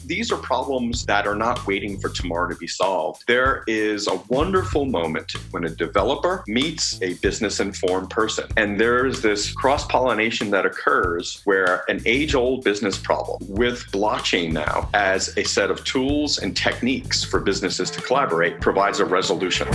These are problems that are not waiting for tomorrow to be solved. There is a wonderful moment when a developer meets a business-informed person. And there's this cross-pollination that occurs where an age-old business problem with blockchain now as a set of tools and techniques for businesses to collaborate provides a resolution.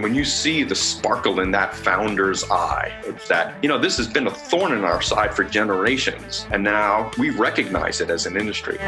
When you see the sparkle in that founder's eye, it's that, this has been a thorn in our side for generations, and now we recognize it as an industry.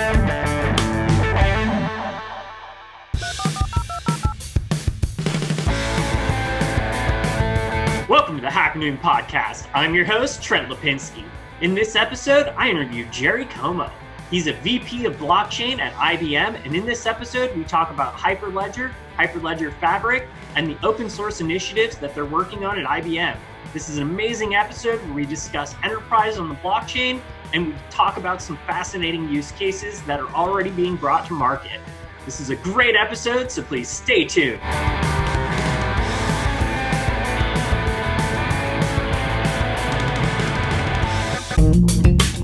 Welcome to the Hacker Noon Podcast. I'm your host, Trent Lapinski. In this episode, I interview Jerry Cuomo. He's a VP of Blockchain at IBM, and in this episode, we talk about Hyperledger, Hyperledger Fabric, and the open source initiatives that they're working on at IBM. This is an amazing episode where we discuss enterprise on the blockchain, and we talk about some fascinating use cases that are already being brought to market. This is a great episode, so please stay tuned.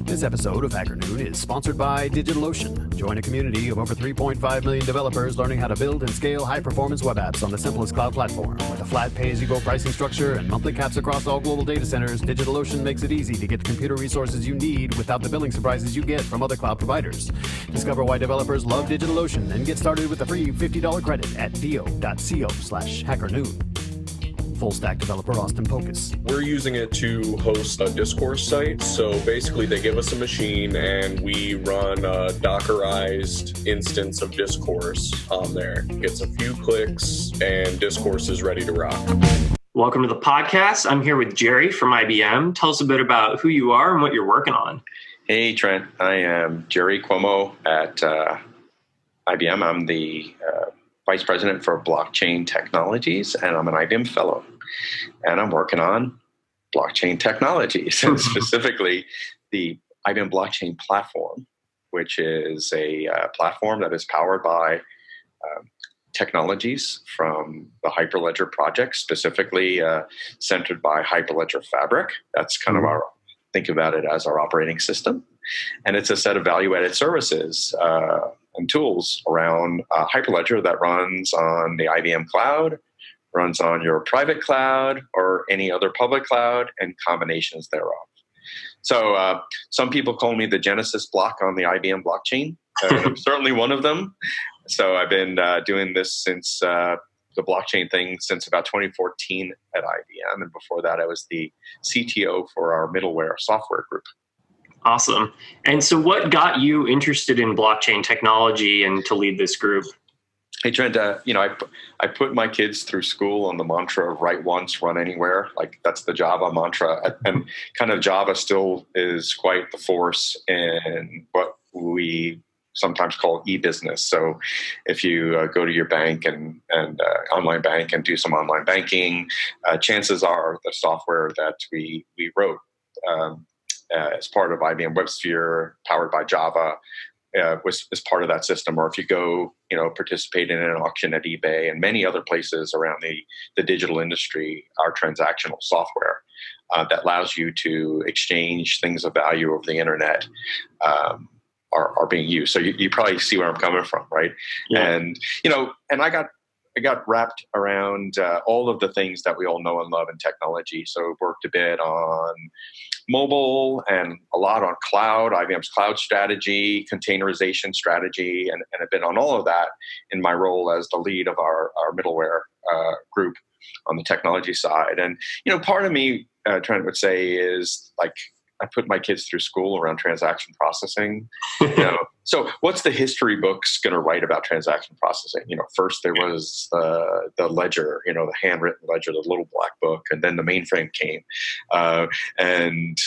This episode of Hacker Noon is sponsored by DigitalOcean. Join a community of over 3.5 million developers learning how to build and scale high-performance web apps on the simplest cloud platform. With a flat pay-as-you-go pricing structure and monthly caps across all global data centers, DigitalOcean makes it easy to get the computer resources you need without the billing surprises you get from other cloud providers. Discover why developers love DigitalOcean and get started with a free $50 credit at do.co/hackernoon. Full stack developer Austin Pocus. We're using it to host a discourse site. So basically they give us a machine and we run a Dockerized instance of discourse on there. It gets a few clicks and discourse is ready to rock. Welcome to the podcast. I'm here with Jerry from IBM. Tell us a bit about who you are and what you're working on. Hey, Trent. I am Jerry Cuomo at IBM. I'm the Vice President for Blockchain Technologies, and I'm an IBM Fellow. And I'm working on blockchain technologies, and specifically the Ibm Blockchain Platform, which is a platform that is powered by technologies from the Hyperledger project, specifically centered by Hyperledger Fabric. That's kind of think about it as our operating system. And it's a set of value-added services and tools around Hyperledger that runs on the IBM cloud, runs on your private cloud or any other public cloud, and combinations thereof. So some people call me the Genesis block on the IBM blockchain. I'm certainly one of them. So I've been doing this since the blockchain thing since about 2014 at IBM. And before that, I was the CTO for our middleware software group. Awesome. And so what got you interested in blockchain technology and to lead this group? Hey, Trent, I put my kids through school on the mantra, write once, run anywhere. Like that's the Java mantra. And kind of Java still is quite the force in what we sometimes call e-business. So if you go to your bank and online bank and do some online banking, chances are the software that we wrote as part of IBM WebSphere, powered by Java, was part of that system. Or if you go, participate in an auction at eBay and many other places around the digital industry, our transactional software that allows you to exchange things of value over the internet are being used. So you probably see where I'm coming from, right? Yeah. And and I got wrapped around all of the things that we all know and love in technology. So worked a bit on mobile and a lot on cloud, IBM's cloud strategy, containerization strategy, and I've been on all of that in my role as the lead of our middleware group on the technology side. And, part of me, Trent would say, is like, I put my kids through school around transaction processing. So what's the history books going to write about transaction processing? First there was the ledger, the handwritten ledger, the little black book, and then the mainframe came. And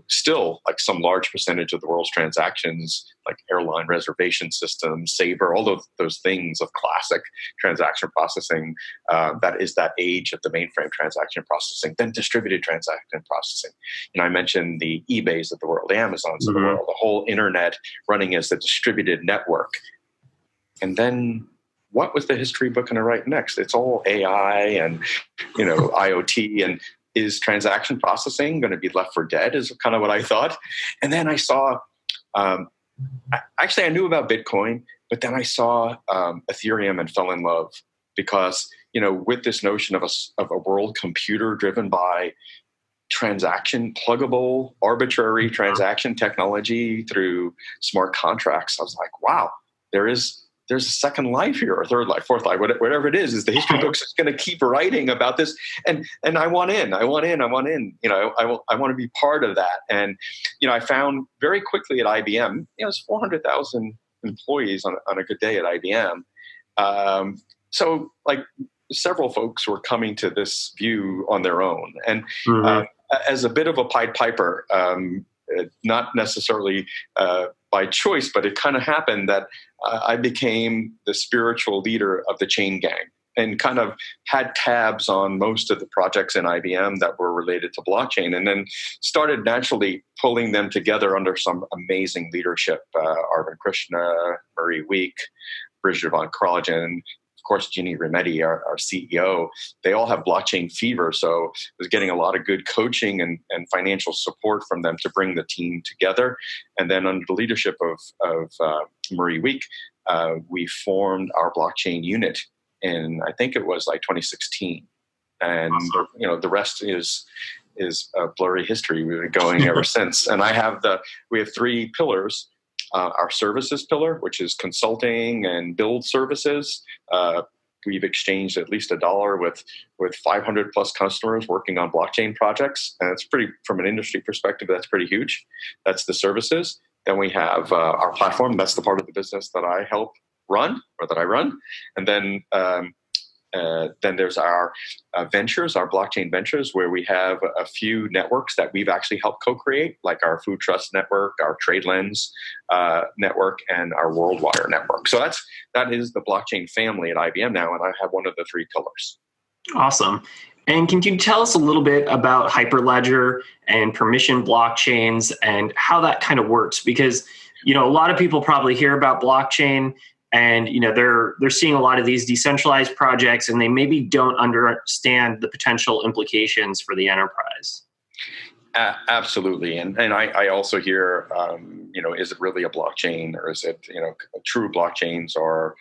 still like some large percentage of the world's transactions, like airline reservation systems, Sabre, all of those things of classic transaction processing, that is that age of the mainframe transaction processing, then distributed transaction processing. I mentioned the eBays of the world, the Amazons of the world, the whole internet running as a distributed network. And then what was the history book going to write next? It's all AI and, IoT, and is transaction processing going to be left for dead is kind of what I thought. And then I saw, actually I knew about Bitcoin, but then I saw Ethereum and fell in love because, with this notion of a world computer driven by transaction, pluggable, arbitrary transaction technology through smart contracts, I was like, wow, there's a second life here, or third life, fourth life, whatever it is the history books is going to keep writing about this. And I want in, I want to be part of that. And, I found very quickly at IBM, it's 400,000 employees on a good day at IBM. So like several folks were coming to this view on their own. And as a bit of a Pied Piper, not necessarily by choice, but it kind of happened that I became the spiritual leader of the chain gang and kind of had tabs on most of the projects in IBM that were related to blockchain, and then started naturally pulling them together under some amazing leadership. Arvind Krishna, Marie Week, Bridget von Kraljen, of course, Ginny Remedi, our CEO, they all have blockchain fever. So I was getting a lot of good coaching and financial support from them to bring the team together. And then under the leadership of Marie Week, we formed our blockchain unit in, I think it was like 2016. And, awesome. The rest is a blurry history. We've been going ever since. And we have three pillars. Our services pillar, which is consulting and build services. We've exchanged at least $1 with 500 plus customers working on blockchain projects. And it's pretty, from an industry perspective, that's pretty huge. That's the services. Then we have our platform. That's the part of the business that I help run, or that I run. And then there's our ventures, our blockchain ventures, where we have a few networks that we've actually helped co-create, like our Food Trust Network, our TradeLens network, and our WorldWire network. So that is the blockchain family at IBM now, and I have one of the three pillars. Awesome. And can you tell us a little bit about Hyperledger and permission blockchains and how that kind of works? Because, a lot of people probably hear about blockchain and, they're seeing a lot of these decentralized projects and they maybe don't understand the potential implications for the enterprise. Absolutely. And I also hear, is it really a blockchain, or is it, true blockchains are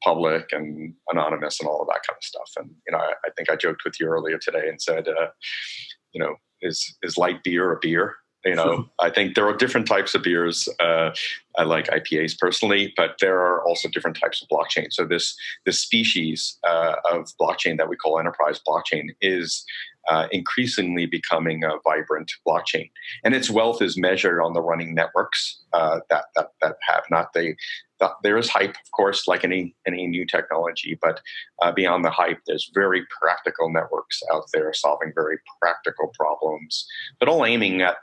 public and anonymous and all of that kind of stuff. And, I think I joked with you earlier today and said, is light beer a beer? I think there are different types of beers. I like IPAs personally, but there are also different types of blockchain. So this species of blockchain that we call enterprise blockchain is increasingly becoming a vibrant blockchain, and its wealth is measured on the running networks that have not there is hype, of course, like any new technology, but beyond the hype, there's very practical networks out there solving very practical problems, but all aiming at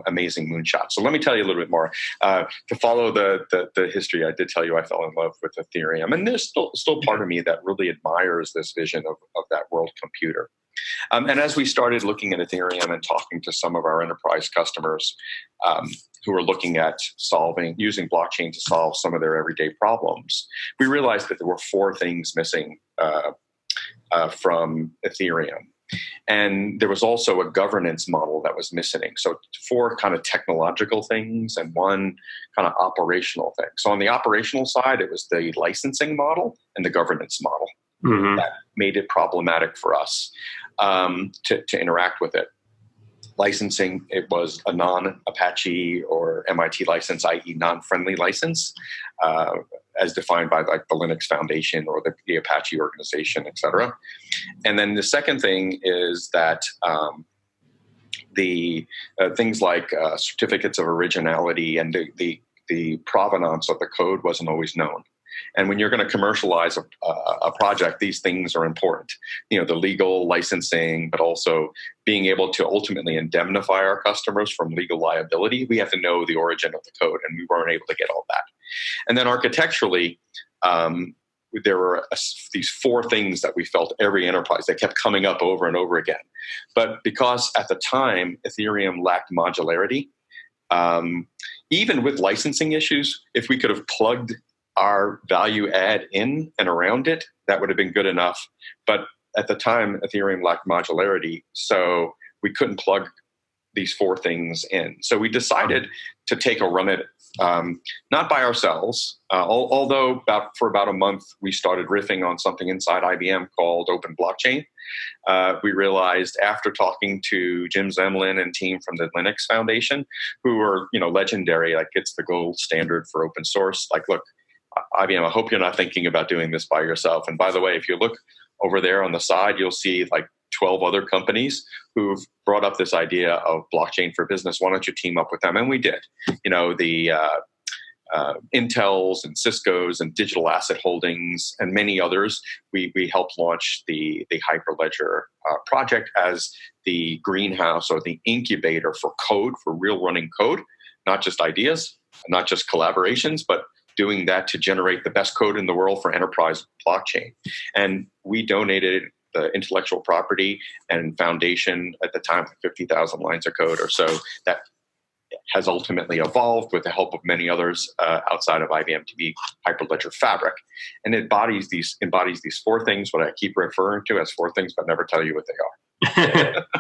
amazing moonshots. So let me tell you a little bit more. To follow the history, I did tell you I fell in love with Ethereum, and there's still part of me that really admires this vision of that world computer. And as we started looking at Ethereum and talking to some of our enterprise customers who are looking at using blockchain to solve some of their everyday problems, we realized that there were four things missing from Ethereum. And there was also a governance model that was missing. So four kind of technological things and one kind of operational thing. So on the operational side, it was the licensing model and the governance model that made it problematic for us to interact with it. Licensing, it was a non-Apache or MIT license, i.e. non-friendly license, as defined by like the Linux Foundation or the Apache organization, et cetera. And then the second thing is that the things like certificates of originality and the provenance of the code wasn't always known. And when you're going to commercialize a project, these things are important. The legal licensing, but also being able to ultimately indemnify our customers from legal liability. We have to know the origin of the code, and we weren't able to get all that. And then architecturally, there were these four things that we felt every enterprise that kept coming up over and over again. But because at the time, Ethereum lacked modularity, even with licensing issues, if we could have plugged our value add in and around it, that would have been good enough. But at the time, Ethereum lacked modularity, so we couldn't plug these 4 things in. So we decided to take a run at it, not by ourselves, although for about a month, we started riffing on something inside IBM called Open Blockchain. We realized after talking to Jim Zemlin and team from the Linux Foundation, who are, legendary, like it's the gold standard for open source. Like, look, IBM, I hope you're not thinking about doing this by yourself. And by the way, if you look over there on the side, you'll see like 12 other companies who've brought up this idea of blockchain for business. Why don't you team up with them? And we did. The Intels and Cisco's and Digital Asset Holdings and many others. We helped launch the Hyperledger project as the greenhouse or the incubator for code, for real running code, not just ideas, not just collaborations, but doing that to generate the best code in the world for enterprise blockchain. And we donated the intellectual property and foundation at the time, 50,000 lines of code or so, that has ultimately evolved with the help of many others outside of IBM to be Hyperledger Fabric. And it embodies these 4 things, what I keep referring to as 4 things, but never tell you what they are.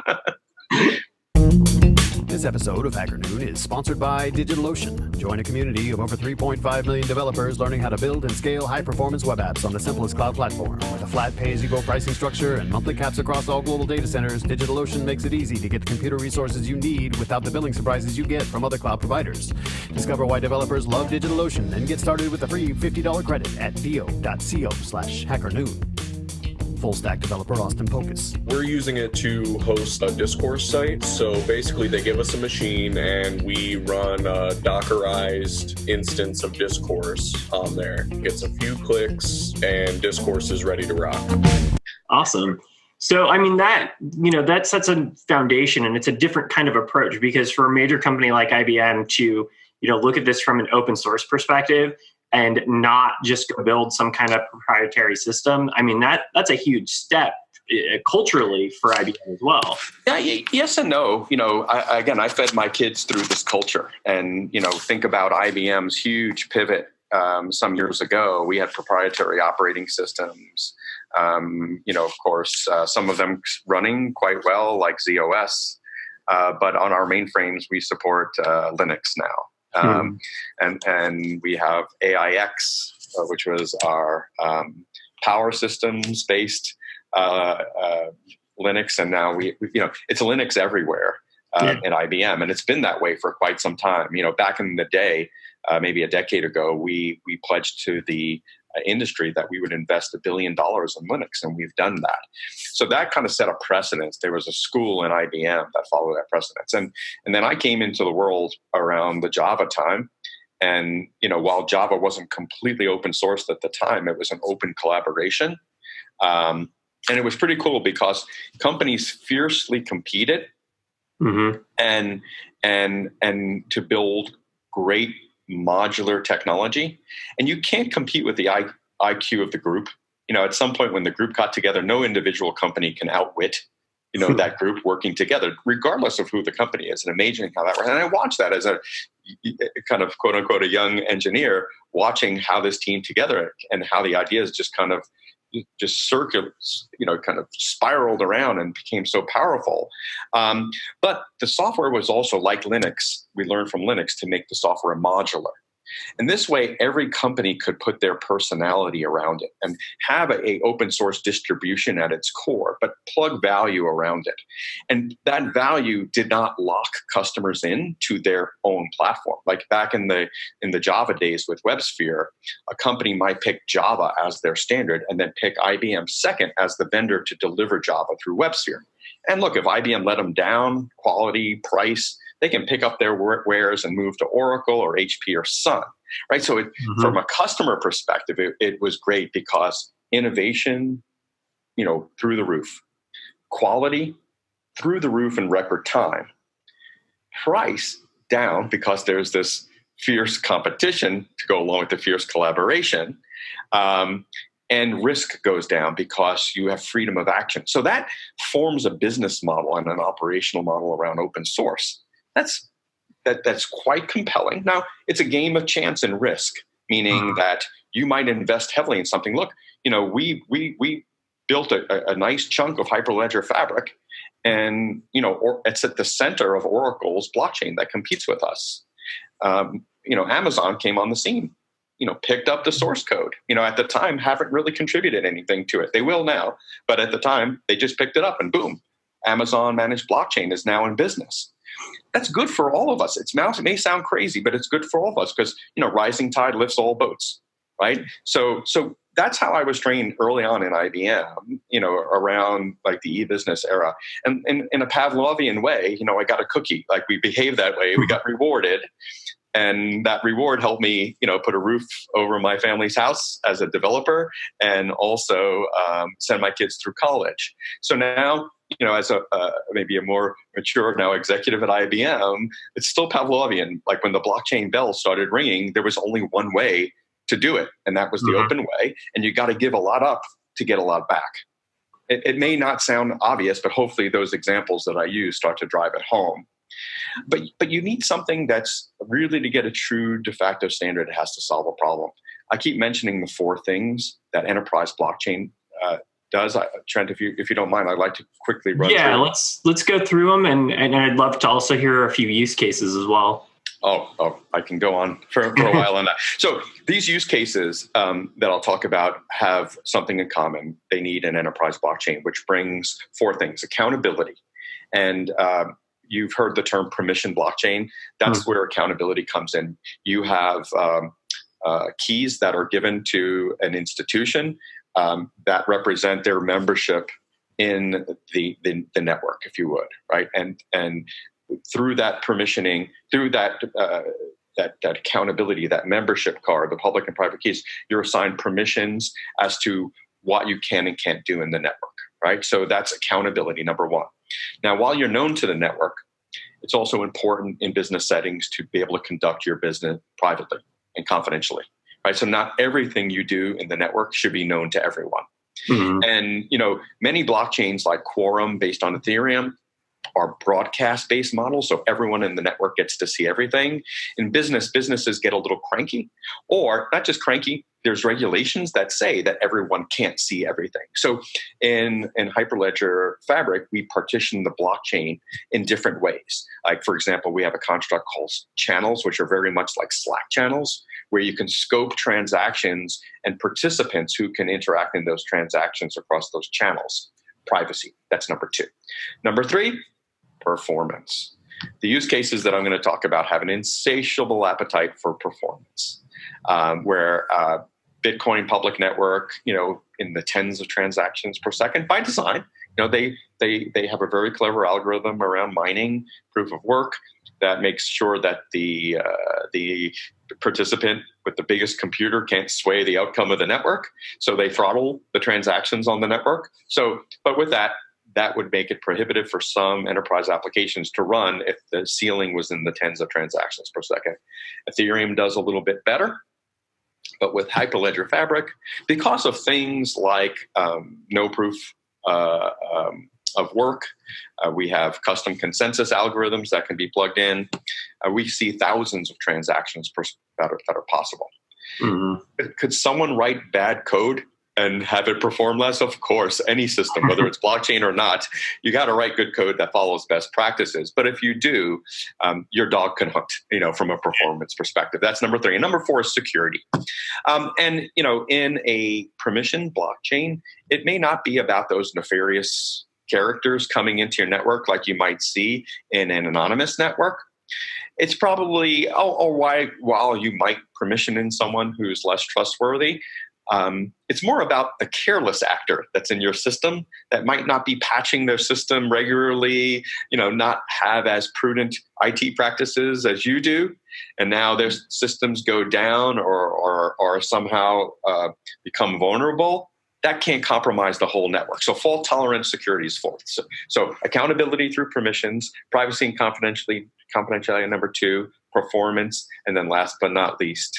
This episode of Hacker Noon is sponsored by DigitalOcean. Join a community of over 3.5 million developers learning how to build and scale high-performance web apps on the simplest cloud platform. With a flat pay-as-you-go pricing structure and monthly caps across all global data centers, DigitalOcean makes it easy to get the computer resources you need without the billing surprises you get from other cloud providers. Discover why developers love DigitalOcean and get started with a free $50 credit at do.co/hackernoon. Full stack developer Austin Pocus. We're using it to host a discourse site. So basically they give us a machine and we run a Dockerized instance of discourse on there. Gets a few clicks and discourse is ready to rock. Awesome. So, that sets a foundation, and it's a different kind of approach, because for a major company like IBM to, look at this from an open source perspective and not just go build some kind of proprietary system, that's a huge step culturally for IBM as well. Yeah, yes and no. I fed my kids through this culture, and think about IBM's huge pivot some years ago. We had proprietary operating systems. Of course, some of them running quite well, like ZOS, but on our mainframes we support Linux now. And we have AIX, which was our power systems based Linux, and now we it's Linux everywhere in IBM, and it's been that way for quite some time. Back in the day, maybe a decade ago, we pledged to the industry that we would invest $1 billion in Linux, and we've done that. So that kind of set a precedence. There was a school in IBM that followed that precedence, and then I came into the world around the Java time, and while Java wasn't completely open sourced at the time, it was an open collaboration, and it was pretty cool because companies fiercely competed, and to build great modular technology. And you can't compete with the IQ of the group. At some point when the group got together, no individual company can outwit, that group working together, regardless of who the company is. And amazing how that works. And I watched that as a kind of quote unquote a young engineer, watching how this team together and how the ideas just kind of kind of spiraled around and became so powerful. But the software was also like Linux. We learned from Linux to make the software modular. And this way, every company could put their personality around it and have a open source distribution at its core, but plug value around it. And that value did not lock customers in to their own platform. Like back in the Java days with WebSphere, a company might pick Java as their standard and then pick IBM second as the vendor to deliver Java through WebSphere. And look, if IBM let them down, quality, price, they can pick up their wares and move to Oracle or HP or Sun, right? So from a customer perspective, it was great because innovation, through the roof, quality through the roof in record time, price down because there's this fierce competition to go along with the fierce collaboration, and risk goes down because you have freedom of action. So that forms a business model and an operational model around open source. That's quite compelling. Now, it's a game of chance and risk, meaning that you might invest heavily in something. Look, we built a nice chunk of Hyperledger Fabric, and it's at the center of Oracle's blockchain that competes with us. Amazon came on the scene, picked up the source code. At the time, haven't really contributed anything to it. They will now, but at the time, they just picked it up, and boom, Amazon managed blockchain is now in business. That's good for all of us. It may sound crazy, but it's good for all of us because rising tide lifts all boats, right? So that's how I was trained early on in IBM, around like the e-business era. And in a Pavlovian way, I got a cookie. Like, we behaved that way, we got rewarded. And that reward helped me, put a roof over my family's house as a developer, and also send my kids through college. So now, as maybe a more mature now executive at IBM, it's still Pavlovian. Like, when the blockchain bell started ringing, there was only one way to do it, and that was the open way. And you got to give a lot up to get a lot back. It may not sound obvious, but hopefully those examples that I use start to drive it home. But you need something that's really, to get a true de facto standard, it has to solve a problem. I keep mentioning the 4 things that enterprise blockchain does. Trent, if you don't mind, I'd like to quickly run through. Yeah, let's go through them, and I'd love to also hear a few use cases as well. Oh, I can go on for a while on that. So these use cases that I'll talk about have something in common. They need an enterprise blockchain, which brings 4 things: accountability. And you've heard the term permission blockchain. That's where accountability comes in. You have keys that are given to an institution that represent their membership in the network, if you would, right? And through that permissioning, through that accountability, that membership card, the public and private keys, you're assigned permissions as to what you can and can't do in the network, right? So that's accountability, number 1. Now, while you're known to the network, it's also important in business settings to be able to conduct your business privately and confidentially, right? So not everything you do in the network should be known to everyone. And, many blockchains like Quorum, based on Ethereum, are broadcast-based models, so everyone in the network gets to see everything. In businesses get a little cranky, or not just cranky, there's regulations that say that everyone can't see everything. So in Hyperledger Fabric, we partition the blockchain in different ways. Like, for example, we have a construct called channels, which are very much like Slack channels, where you can scope transactions and participants who can interact in those transactions across those channels. Privacy, that's number 2. Number 3, performance. The use cases that I'm going to talk about have an insatiable appetite for performance, where Bitcoin public network, in the tens of transactions per second by design. They have a very clever algorithm around mining proof of work that makes sure that the participant with the biggest computer can't sway the outcome of the network. So they throttle the transactions on the network. But with that would make it prohibitive for some enterprise applications to run if the ceiling was in the tens of transactions per second. Ethereum does a little bit better. But with Hyperledger Fabric, because of things like no proof of work, we have custom consensus algorithms that can be plugged in. We see thousands of transactions that are possible. Could someone write bad code and have it perform less? Of course, any system, whether it's blockchain or not, you got to write good code that follows best practices. But if you do, your dog can hunt, from a performance perspective. That's number 3. And number 4 is security. And in a permission blockchain, it may not be about those nefarious characters coming into your network like you might see in an anonymous network. It's probably, while you might permission in someone who's less trustworthy, it's more about the careless actor that's in your system that might not be patching their system regularly, not have as prudent IT practices as you do. And now their systems go down or somehow become vulnerable. That can't compromise the whole network. So fault tolerant security is 4th. So accountability through permissions, privacy and confidentiality number 2, performance, and then last but not least,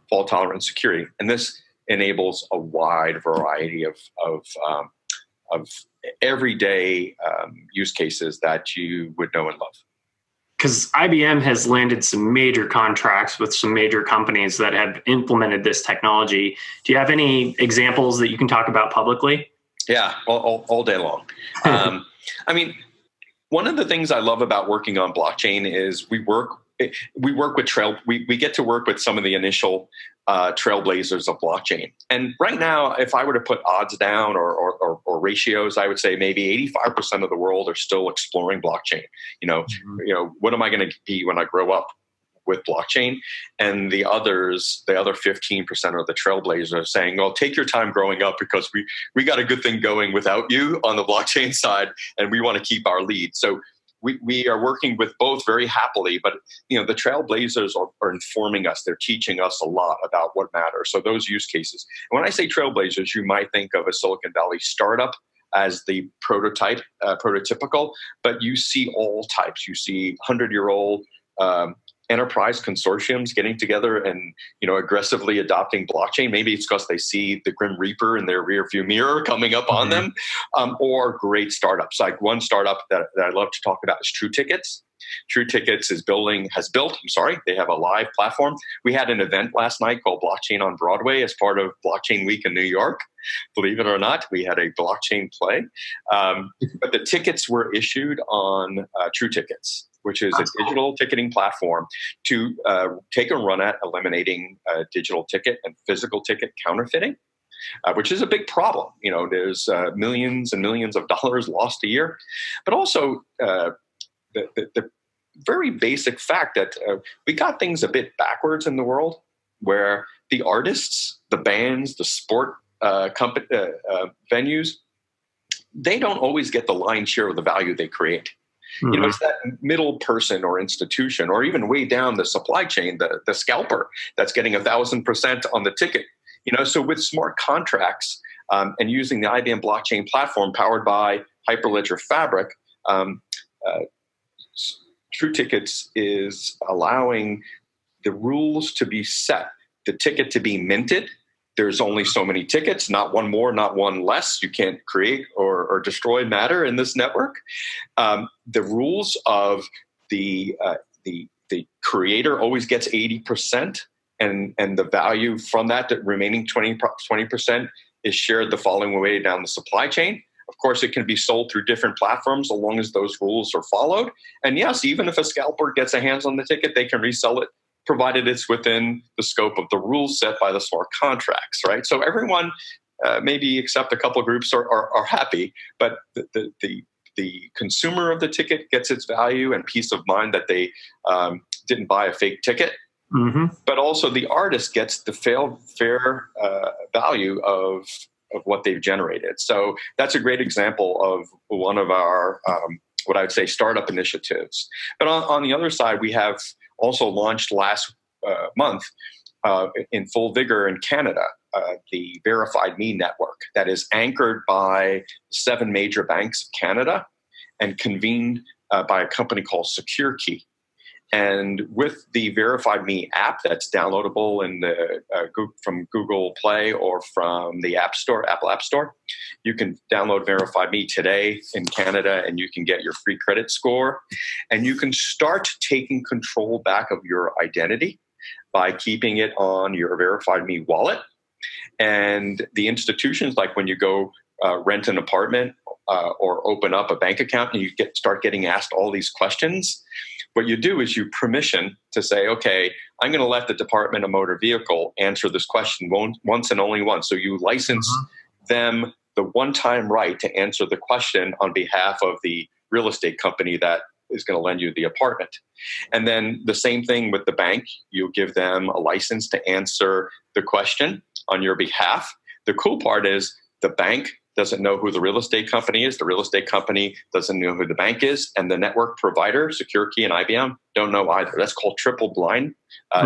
fault tolerant security. And this enables a wide variety of everyday use cases that you would know and love. Because IBM has landed some major contracts with some major companies that have implemented this technology. Do you have any examples that you can talk about publicly? Yeah, all day long. I mean, one of the things I love about working on blockchain is we work with we get to work with some of the initial trailblazers of blockchain. And right now, if I were to put odds down or ratios, I would say maybe 85% of the world are still exploring blockchain. What am I going to be when I grow up with blockchain? And the other 15% are the trailblazers saying, well, take your time growing up because we got a good thing going without you on the blockchain side, and we want to keep our lead. So we are working with both very happily, but the trailblazers are informing us. They're teaching us a lot about what matters. So those use cases. And when I say trailblazers, you might think of a Silicon Valley startup as the prototypical, but you see all types. You see 100-year-old enterprise consortiums getting together and aggressively adopting blockchain. Maybe it's because they see the Grim Reaper in their rearview mirror coming up on them, or great startups. Like one startup that I love to talk about is True Tickets. True Tickets has built. They have a live platform. We had an event last night called Blockchain on Broadway as part of Blockchain Week in New York. Believe it or not, we had a blockchain play. But the tickets were issued on True Tickets, which is a digital ticketing platform to take a run at eliminating digital ticket and physical ticket counterfeiting, which is a big problem. There's millions and millions of dollars lost a year, but also the very basic fact that we got things a bit backwards in the world, where the artists, the bands, the sport venues, they don't always get the lion's share of the value they create. It's that middle person or institution, or even way down the supply chain, the scalper that's getting 1,000% on the ticket. So with smart contracts and using the IBM Blockchain Platform powered by Hyperledger Fabric, True Tickets is allowing the rules to be set, the ticket to be minted. There's only so many tickets, not one more, not one less. You can't create or destroy matter in this network. The rules of the creator always gets 80%, and the value from that, the remaining 20% is shared the following way down the supply chain. Of course, it can be sold through different platforms as long as those rules are followed. And yes, even if a scalper gets a hands on the ticket, they can resell it, provided it's within the scope of the rules set by the smart contracts, right? So everyone, maybe except a couple of groups, are happy, but the consumer of the ticket gets its value and peace of mind that they didn't buy a fake ticket. But also the artist gets the fair value of what they've generated. So that's a great example of one of our, what I would say, startup initiatives. But on the other side, we have also launched last month in full vigor in Canada, the Verified Me network that is anchored by 7 major banks of Canada and convened by a company called SecureKey. And with the Verified Me app that's downloadable from Google Play or from the Apple App Store, you can download Verified Me today in Canada, and you can get your free credit score. And you can start taking control back of your identity by keeping it on your Verified Me wallet. And the institutions, like when you go rent an apartment or open up a bank account and you start getting asked all these questions, what you do is you permission to say, okay, I'm going to let the Department of Motor Vehicle answer this question once and only once. So you license them the one-time right to answer the question on behalf of the real estate company that is going to lend you the apartment. And then the same thing with the bank. You give them a license to answer the question on your behalf. The cool part is the bank doesn't know who the real estate company is. The real estate company doesn't know who the bank is. And the network provider, SecureKey and IBM, don't know either. That's called triple blind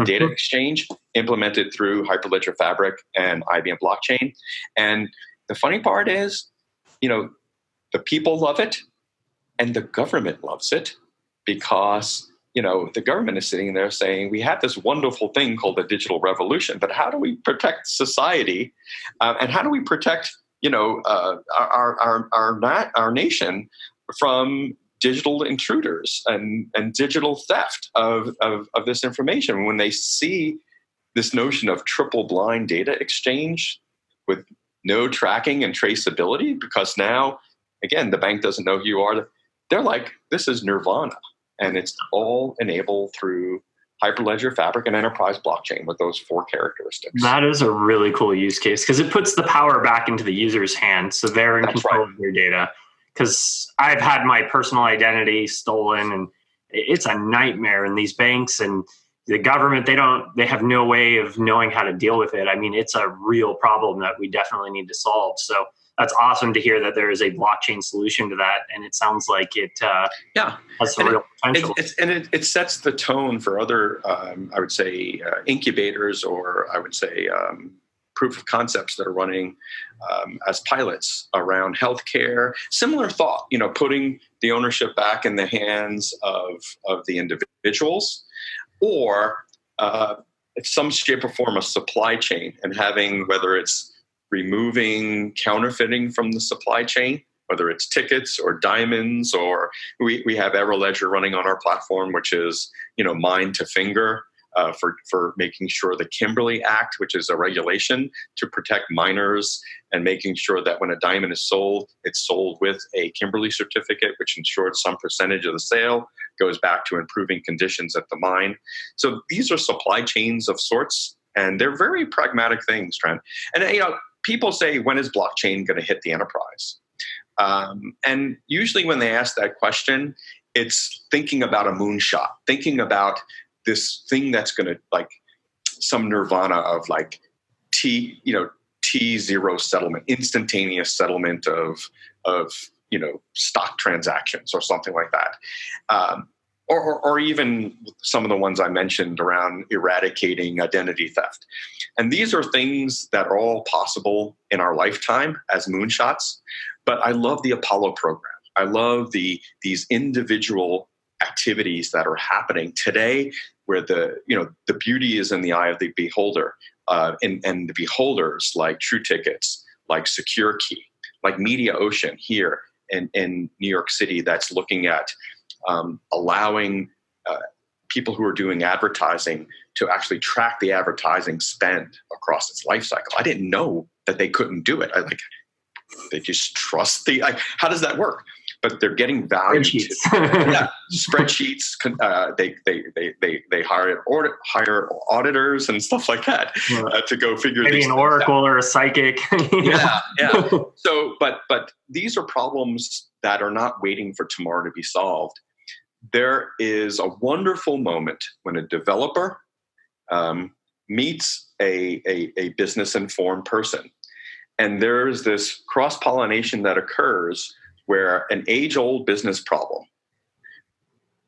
data exchange, implemented through Hyperledger Fabric and IBM Blockchain. And the funny part is, the people love it and the government loves it, because the government is sitting there saying, we have this wonderful thing called the digital revolution, but how do we protect society? And how do we protect our nation from digital intruders and digital theft of this information. When they see this notion of triple blind data exchange with no tracking and traceability, because now, again, the bank doesn't know who you are, they're like, this is nirvana. And it's all enabled through Hyperledger Fabric and Enterprise Blockchain with those 4 characteristics. That is a really cool use case because it puts the power back into the user's hands, so they're in control of their data. Because I've had my personal identity stolen, and it's a nightmare in these banks and the government. They have no way of knowing how to deal with it. I mean, it's a real problem that we definitely need to solve. So that's awesome to hear that there is a blockchain solution to that, and it sounds like it has some real potential. It sets the tone for other, I would say, incubators, or I would say proof of concepts that are running as pilots around healthcare. Similar thought, putting the ownership back in the hands of the individuals, or in some shape or form a supply chain, and having, whether it's removing counterfeiting from the supply chain, whether it's tickets or diamonds, or we have Everledger running on our platform, which is, mine to finger, for making sure the Kimberley Act, which is a regulation to protect miners, and making sure that when a diamond is sold, it's sold with a Kimberley certificate, which ensures some percentage of the sale goes back to improving conditions at the mine. So these are supply chains of sorts, and they're very pragmatic things, Trent. And people say, when is blockchain going to hit the enterprise? And usually when they ask that question, it's thinking about a moonshot, thinking about this thing that's going to, like, some nirvana of like T0 settlement, instantaneous settlement of stock transactions or something like that. Or even some of the ones I mentioned around eradicating identity theft. And these are things that are all possible in our lifetime as moonshots. But I love the Apollo program. I love these individual activities that are happening today, where the beauty is in the eye of the beholder, and the beholders like True Tickets, like Secure Key, like MediaOcean here in New York City, that's looking at allowing people who are doing advertising to actually track the advertising spend across its life cycle. I didn't know that they couldn't do it. They just trust how does that work? But they're getting value. Spreadsheets. They hire auditors and stuff like that to go figure. Maybe an oracle or a psychic. Yeah. So, but these are problems that are not waiting for tomorrow to be solved. There is a wonderful moment when a developer meets a business-informed person. And there's this cross-pollination that occurs where an age-old business problem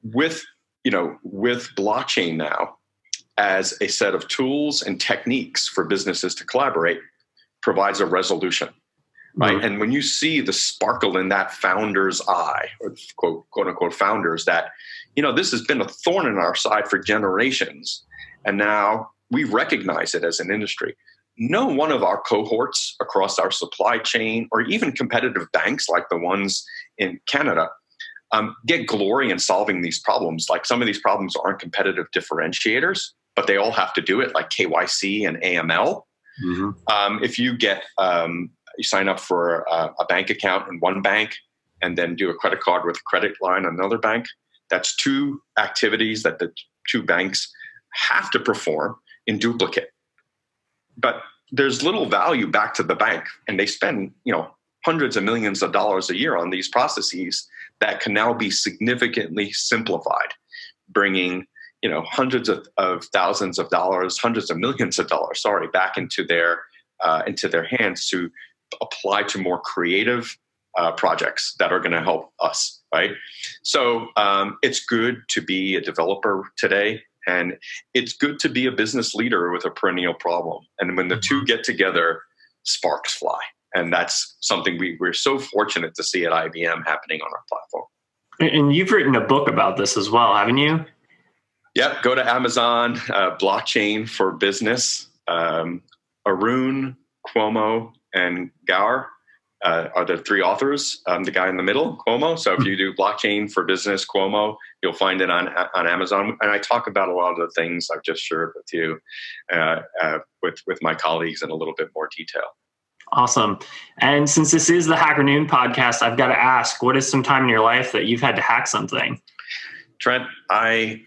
with blockchain now as a set of tools and techniques for businesses to collaborate provides a resolution. Right. Mm-hmm. And when you see the sparkle in that founder's eye, or quote unquote founders, that, this has been a thorn in our side for generations, and now we recognize it as an industry. No one of our cohorts across our supply chain, or even competitive banks like the ones in Canada, get glory in solving these problems. Like, some of these problems aren't competitive differentiators, but they all have to do it, like KYC and AML. Mm-hmm. If you get you sign up for a bank account in one bank and then do a credit card with a credit line in another bank, that's 2 activities that the 2 banks have to perform in duplicate. But there's little value back to the bank, and they spend, hundreds of millions of dollars a year on these processes that can now be significantly simplified, bringing, hundreds of thousands of dollars, hundreds of millions of dollars, back into their hands to apply to more creative projects that are going to help us, right? So it's good to be a developer today, and it's good to be a business leader with a perennial problem. And when the 2 get together, sparks fly. And that's something we're so fortunate to see at IBM happening on our platform. And you've written a book about this as well, haven't you? Yep. Go to Amazon, Blockchain for Business. Arun, Cuomo, and Gaur are the three authors. The guy in the middle, Cuomo. So if you do blockchain for business, Cuomo, you'll find it on Amazon. And I talk about a lot of the things I've just shared with you with my colleagues in a little bit more detail. Awesome. And since this is the Hacker Noon podcast, I've got to ask, what is some time in your life that you've had to hack something? Trent, I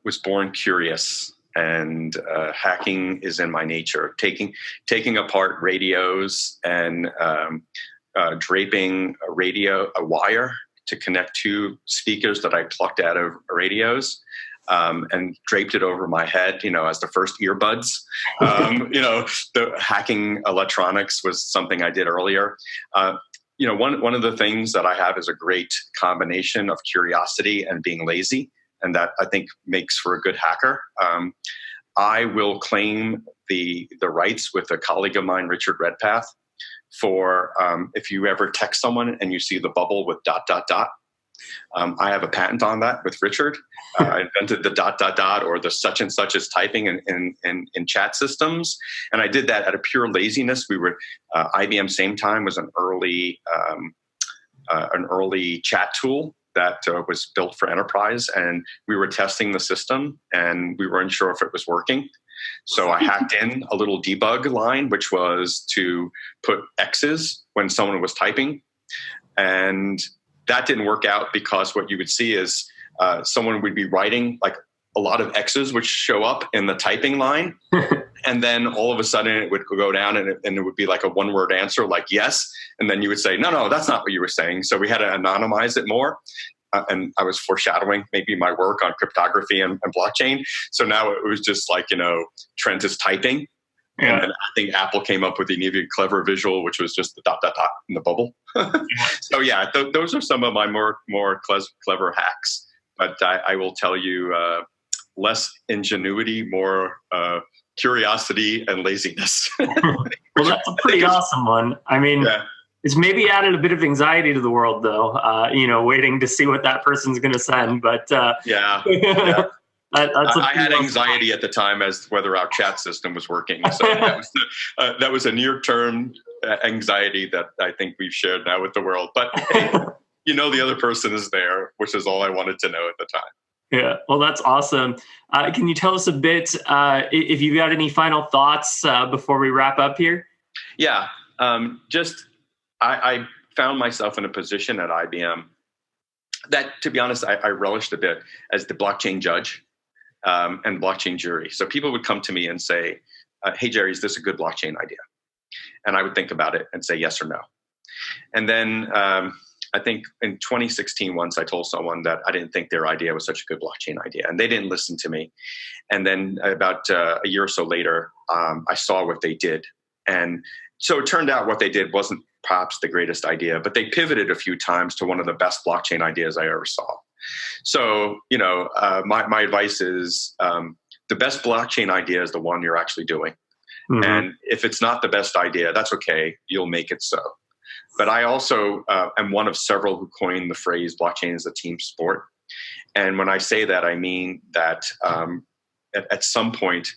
was born curious. And hacking is in my nature. Taking apart radios and draping a wire to connect two speakers that I plucked out of radios, and draped it over my head, as the first earbuds. The hacking electronics was something I did earlier. One of the things that I have is a great combination of curiosity and being lazy. And that I think makes for a good hacker. I will claim the rights with a colleague of mine, Richard Redpath, for if you ever text someone and you see the bubble with ... I have a patent on that with Richard. I invented the ... or the such and such as typing in chat systems. And I did that out of pure laziness. We were, IBM same time was an early chat tool that was built for enterprise, and we were testing the system and we weren't sure if it was working. So I hacked in a little debug line, which was to put X's when someone was typing. And that didn't work out because what you would see is someone would be writing like a lot of X's would show up in the typing line. And then all of a sudden it would go down and it would be like a one-word answer like yes. And then you would say, no, that's not what you were saying. So we had to anonymize it more. And I was foreshadowing maybe my work on cryptography and blockchain. So now it was just like, Trent is typing. Yeah. And then I think Apple came up with an even clever visual, which was just the ... in the bubble. So yeah, those are some of my more clever hacks. But I will tell you, less ingenuity, more curiosity and laziness. Well, that's a pretty awesome one. I mean, yeah. It's maybe added a bit of anxiety to the world, though, waiting to see what that person's going to send. But yeah. I had anxiety at the time as to whether our chat system was working. So that was a near-term anxiety that I think we've shared now with the world. But hey, the other person is there, which is all I wanted to know at the time. Yeah, well, that's awesome. Can you tell us a bit if you've got any final thoughts before we wrap up here? Yeah, I found myself in a position at IBM that, to be honest, I relished a bit as the blockchain judge and blockchain jury. So people would come to me and say, hey, Jerry, is this a good blockchain idea? And I would think about it and say yes or no. And then I think in 2016, once I told someone that I didn't think their idea was such a good blockchain idea, and they didn't listen to me. And then about a year or so later, I saw what they did. And so it turned out what they did wasn't perhaps the greatest idea, but they pivoted a few times to one of the best blockchain ideas I ever saw. So, my advice is the best blockchain idea is the one you're actually doing. Mm-hmm. And if it's not the best idea, that's okay. You'll make it so. But I also am one of several who coined the phrase blockchain is a team sport. And when I say that, I mean that at some point,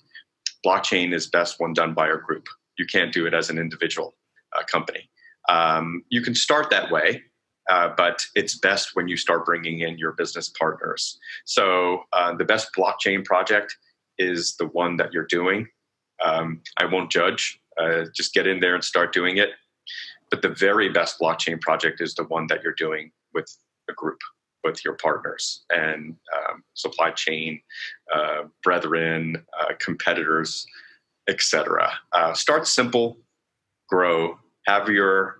blockchain is best when done by a group. You can't do it as an individual company. You can start that way, but it's best when you start bringing in your business partners. So the best blockchain project is the one that you're doing. I won't judge. Just get in there and start doing it. But the very best blockchain project is the one that you're doing with a group, with your partners and supply chain, brethren, competitors, etc. Start simple, grow, have your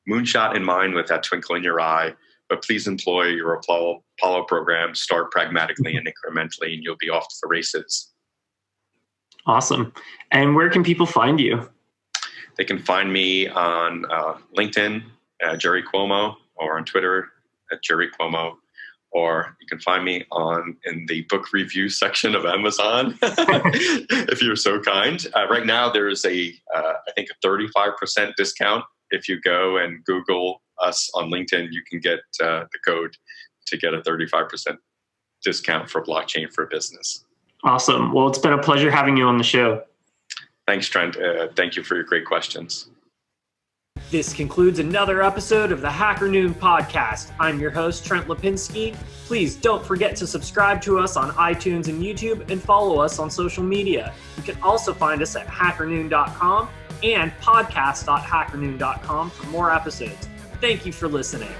moonshot in mind with that twinkle in your eye, but please employ your Apollo program, start pragmatically and incrementally, and you'll be off to the races. Awesome. And where can people find you? They can find me on LinkedIn, Jerry Cuomo, or on Twitter at Jerry Cuomo, or you can find me in the book review section of Amazon, if you're so kind. Right now, there is I think a 35% discount. If you go and Google us on LinkedIn, you can get the code to get a 35% discount for blockchain for business. Awesome. Well, it's been a pleasure having you on the show. Thanks, Trent. Thank you for your great questions. This concludes another episode of the Hacker Noon podcast. I'm your host, Trent Lapinski. Please don't forget to subscribe to us on iTunes and YouTube and follow us on social media. You can also find us at hackernoon.com and podcast.hackernoon.com for more episodes. Thank you for listening.